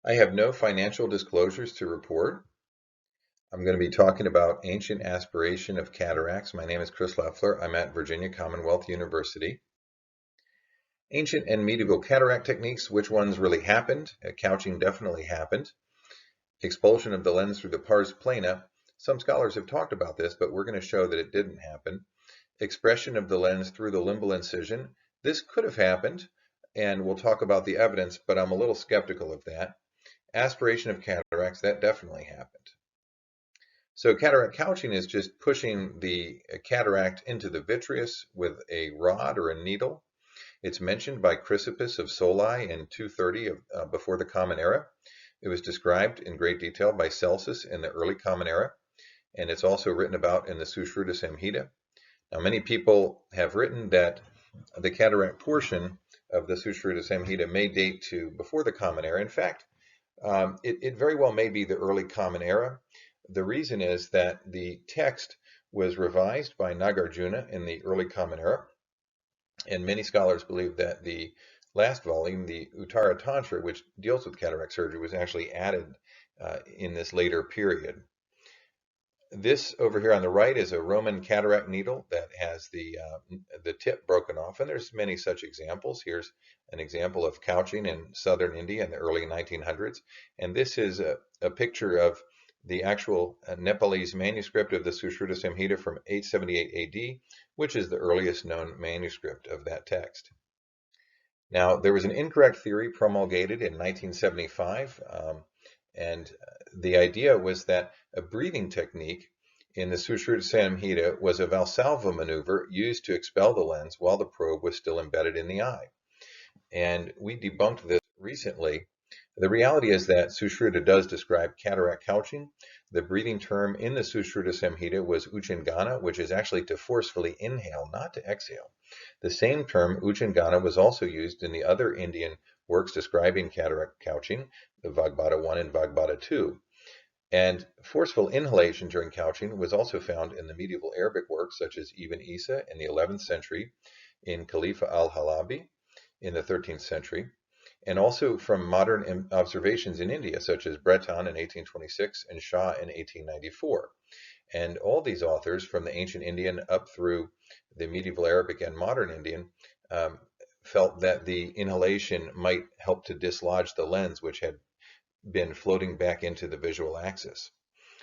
I have no financial disclosures to report. I'm going to be talking about ancient aspiration of cataracts. My name is Chris Leffler. I'm at Virginia Commonwealth University. Ancient and medieval cataract techniques, which ones really happened? Couching definitely happened. Expulsion of the lens through the pars plana. Some scholars have talked about this, but we're going to show that it didn't happen. Expression of the lens through the limbal incision. This could have happened, and we'll talk about the evidence, but I'm a little skeptical of that. Aspiration of cataracts, that definitely happened. So cataract couching is just pushing the cataract into the vitreous with a rod or a needle. It's mentioned by Chrysippus of Soli in 230 before the Common Era. It was described in great detail by Celsus in the early Common Era, and it's also written about in the Susruta Samhita. Now, many people have written that the cataract portion of the Susruta Samhita may date to before the Common Era. In fact, it very well may be the early Common Era. The reason is that the text was revised by Nagarjuna in the early Common Era, and many scholars believe that the last volume, the Uttara Tantra, which deals with cataract surgery, was actually added in this later period. This over here on the right is a Roman cataract needle that has the tip broken off, and there's many such examples. Here's an example of couching in southern India in the early 1900s, and this is a picture of the actual Nepalese manuscript of the Susruta Samhita from 878 AD, which is the earliest known manuscript of that text. Now, there was an incorrect theory promulgated in 1975, and the idea was that a breathing technique in the Susruta Samhita was a Valsalva maneuver used to expel the lens while the probe was still embedded in the eye. And we debunked this recently. The reality is that Susruta does describe cataract couching. The breathing term in the Susruta Samhita was uchingana, which is actually to forcefully inhale, not to exhale. The same term, uchingana, was also used in the other Indian works describing cataract couching, the Vagbhata 1 and Vagbhata 2. And forceful inhalation during couching was also found in the medieval Arabic works such as Ibn Isa in the 11th century, in Khalifah al-Halabi in the 13th century, and also from modern observations in India, such as Breton in 1826 and Shah in 1894. And all these authors, from the ancient Indian up through the medieval Arabic and modern Indian, felt that the inhalation might help to dislodge the lens, which had been floating back into the visual axis.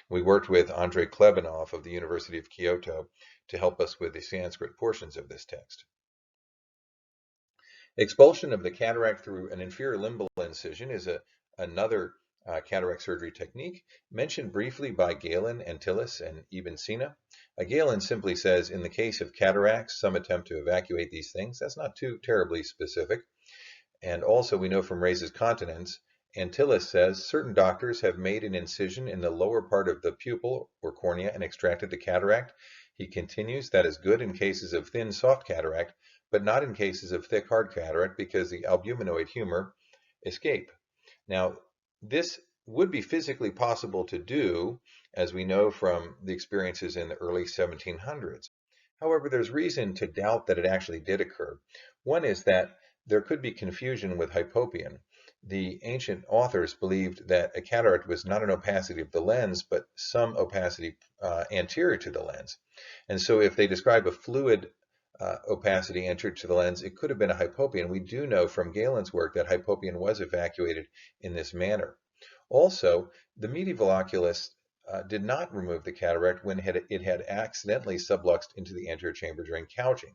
We worked with Andrei Klebanov of the University of Kyoto to help us with the Sanskrit portions of this text. Expulsion of the cataract through an inferior limbal incision is another cataract surgery technique mentioned briefly by Galen, Antyllus, and Ibn Sina. Galen simply says, in the case of cataracts, some attempt to evacuate these things. That's not too terribly specific. And also we know from Reyes' continence, Antyllus says, certain doctors have made an incision in the lower part of the pupil or cornea and extracted the cataract. He continues, that is good in cases of thin, soft cataract, but not in cases of thick, hard cataract because the albuminoid humor escape. Now, this would be physically possible to do, as we know from the experiences in the early 1700s. However, there's reason to doubt that it actually did occur. One is that there could be confusion with hypopyon. The ancient authors believed that a cataract was not an opacity of the lens, but some opacity anterior to the lens. And so if they describe a fluid opacity entered to the lens, it could have been a hypopyon. We do know from Galen's work that hypopyon was evacuated in this manner. Also, the medieval oculist did not remove the cataract when it had accidentally subluxed into the anterior chamber during couching.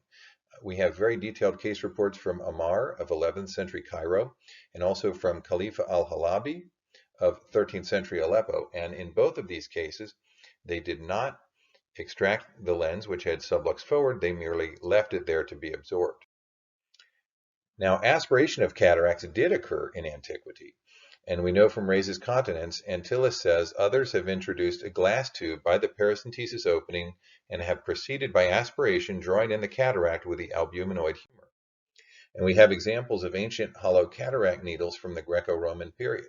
We have very detailed case reports from Amar of 11th century Cairo and also from Khalifah al-Halabi of 13th century Aleppo. And in both of these cases, they did not extract the lens, which had subluxed forward. They merely left it there to be absorbed. Now, aspiration of cataracts did occur in antiquity. And we know from Reyes' continence, Antyllus says, others have introduced a glass tube by the paracentesis opening and have proceeded by aspiration, drawing in the cataract with the albuminoid humor. And we have examples of ancient hollow cataract needles from the Greco-Roman period.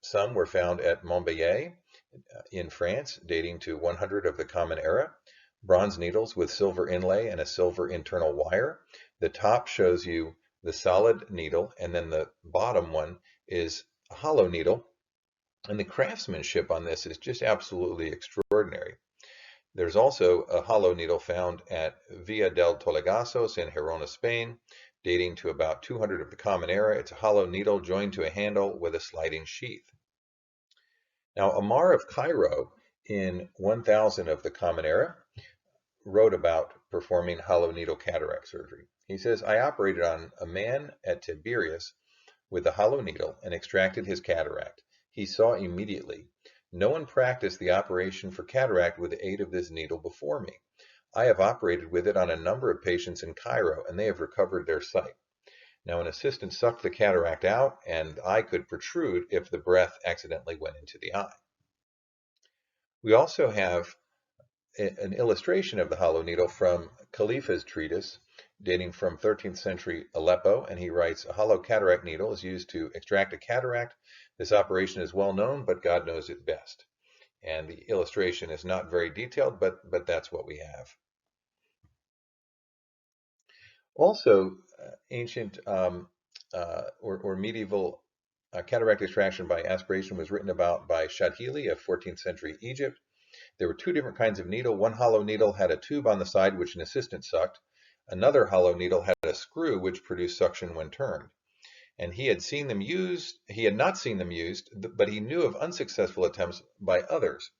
Some were found at Montbellet in France, dating to 100 of the Common Era. Bronze needles with silver inlay and a silver internal wire. The top shows you the solid needle, and then the bottom one is hollow needle, and the craftsmanship on this is just absolutely extraordinary. There's also a hollow needle found at Villa del Tolegazos in Gerona, Spain, dating to about 200 of the Common Era. It's a hollow needle joined to a handle with a sliding sheath. Now, Amar of Cairo in 1000 of the Common Era wrote about performing hollow needle cataract surgery. He says, I operated on a man at Tiberias with a hollow needle and extracted his cataract. He saw immediately. No one practiced the operation for cataract with the aid of this needle before me. I have operated with it on a number of patients in Cairo, and they have recovered their sight. Now, an assistant sucked the cataract out, and the eye could protrude if the breath accidentally went into the eye. We also have an illustration of the hollow needle from Khalifah's treatise, dating from 13th century Aleppo, and he writes, a hollow cataract needle is used to extract a cataract. This operation is well known, but God knows it best. And the illustration is not very detailed, but that's what we have. Also, ancient or medieval cataract extraction by aspiration was written about by Shadhili of 14th century Egypt. There were two different kinds of needle. One hollow needle had a tube on the side which an assistant sucked. Another hollow needle had a screw which produced suction when turned. And he had seen them used, he had not seen them used, but he knew of unsuccessful attempts by others.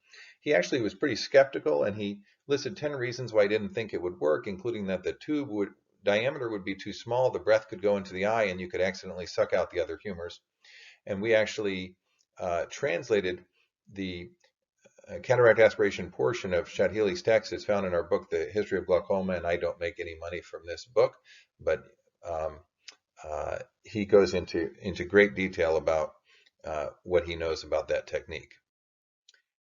He actually was pretty skeptical, and he listed 10 reasons why he didn't think it would work, including that the tube diameter would be too small, the breath could go into the eye, and you could accidentally suck out the other humors. And we actually translated the cataract aspiration portion of Shadhili's text. Is found in our book, The History of Glaucoma, and I don't make any money from this book, but he goes into great detail about what he knows about that technique.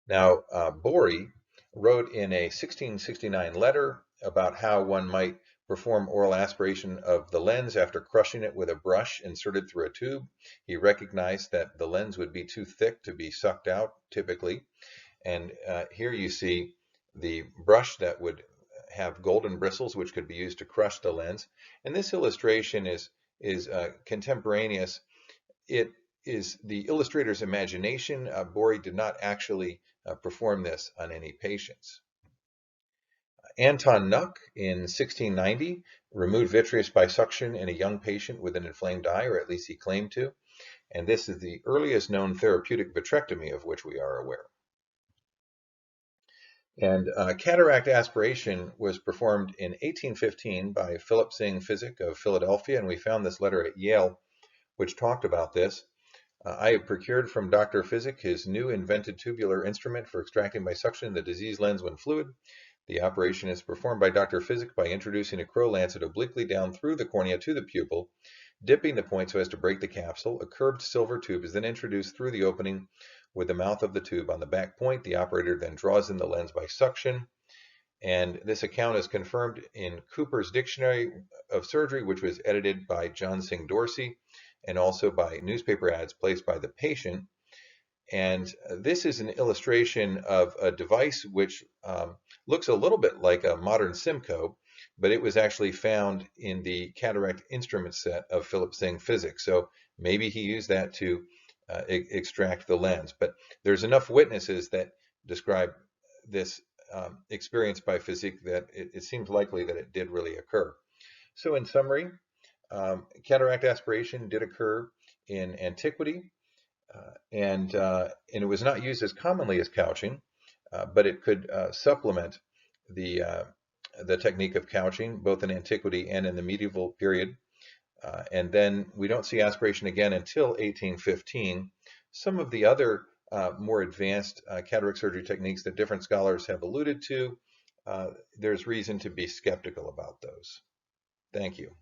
Now, Borri wrote in a 1669 letter about how one might perform oral aspiration of the lens after crushing it with a brush inserted through a tube. He recognized that the lens would be too thick to be sucked out typically. And here you see the brush that would have golden bristles, which could be used to crush the lens. And this illustration is contemporaneous. It is the illustrator's imagination. Borri did not actually perform this on any patients. Anton Nuck in 1690 removed vitreous by suction in a young patient with an inflamed eye, or at least he claimed to. And this is the earliest known therapeutic vitrectomy of which we are aware. And cataract aspiration was performed in 1815 by Syng Physick of Philadelphia, and we found this letter at Yale, which talked about this. I have procured from Dr. Physick his new invented tubular instrument for extracting by suction the diseased lens when fluid. The operation is performed by Dr. Physick by introducing a crow lancet obliquely down through the cornea to the pupil, dipping the point so as to break the capsule. A curved silver tube is then introduced through the opening with the mouth of the tube on the back point. The operator then draws in the lens by suction. And this account is confirmed in Cooper's Dictionary of Surgery, which was edited by John Syng Dorsey, and also by newspaper ads placed by the patient. And this is an illustration of a device which looks a little bit like a modern Simcoe, but it was actually found in the cataract instrument set of Philip Syng Physick. So maybe he used that to extract the lens. But there's enough witnesses that describe this experience by Physick that it seems likely that it did really occur. So in summary, cataract aspiration did occur in antiquity, and it was not used as commonly as couching, but it could supplement the technique of couching, both in antiquity and in the medieval period. And then we don't see aspiration again until 1815. Some of the other more advanced cataract surgery techniques that different scholars have alluded to, there's reason to be skeptical about those. Thank you.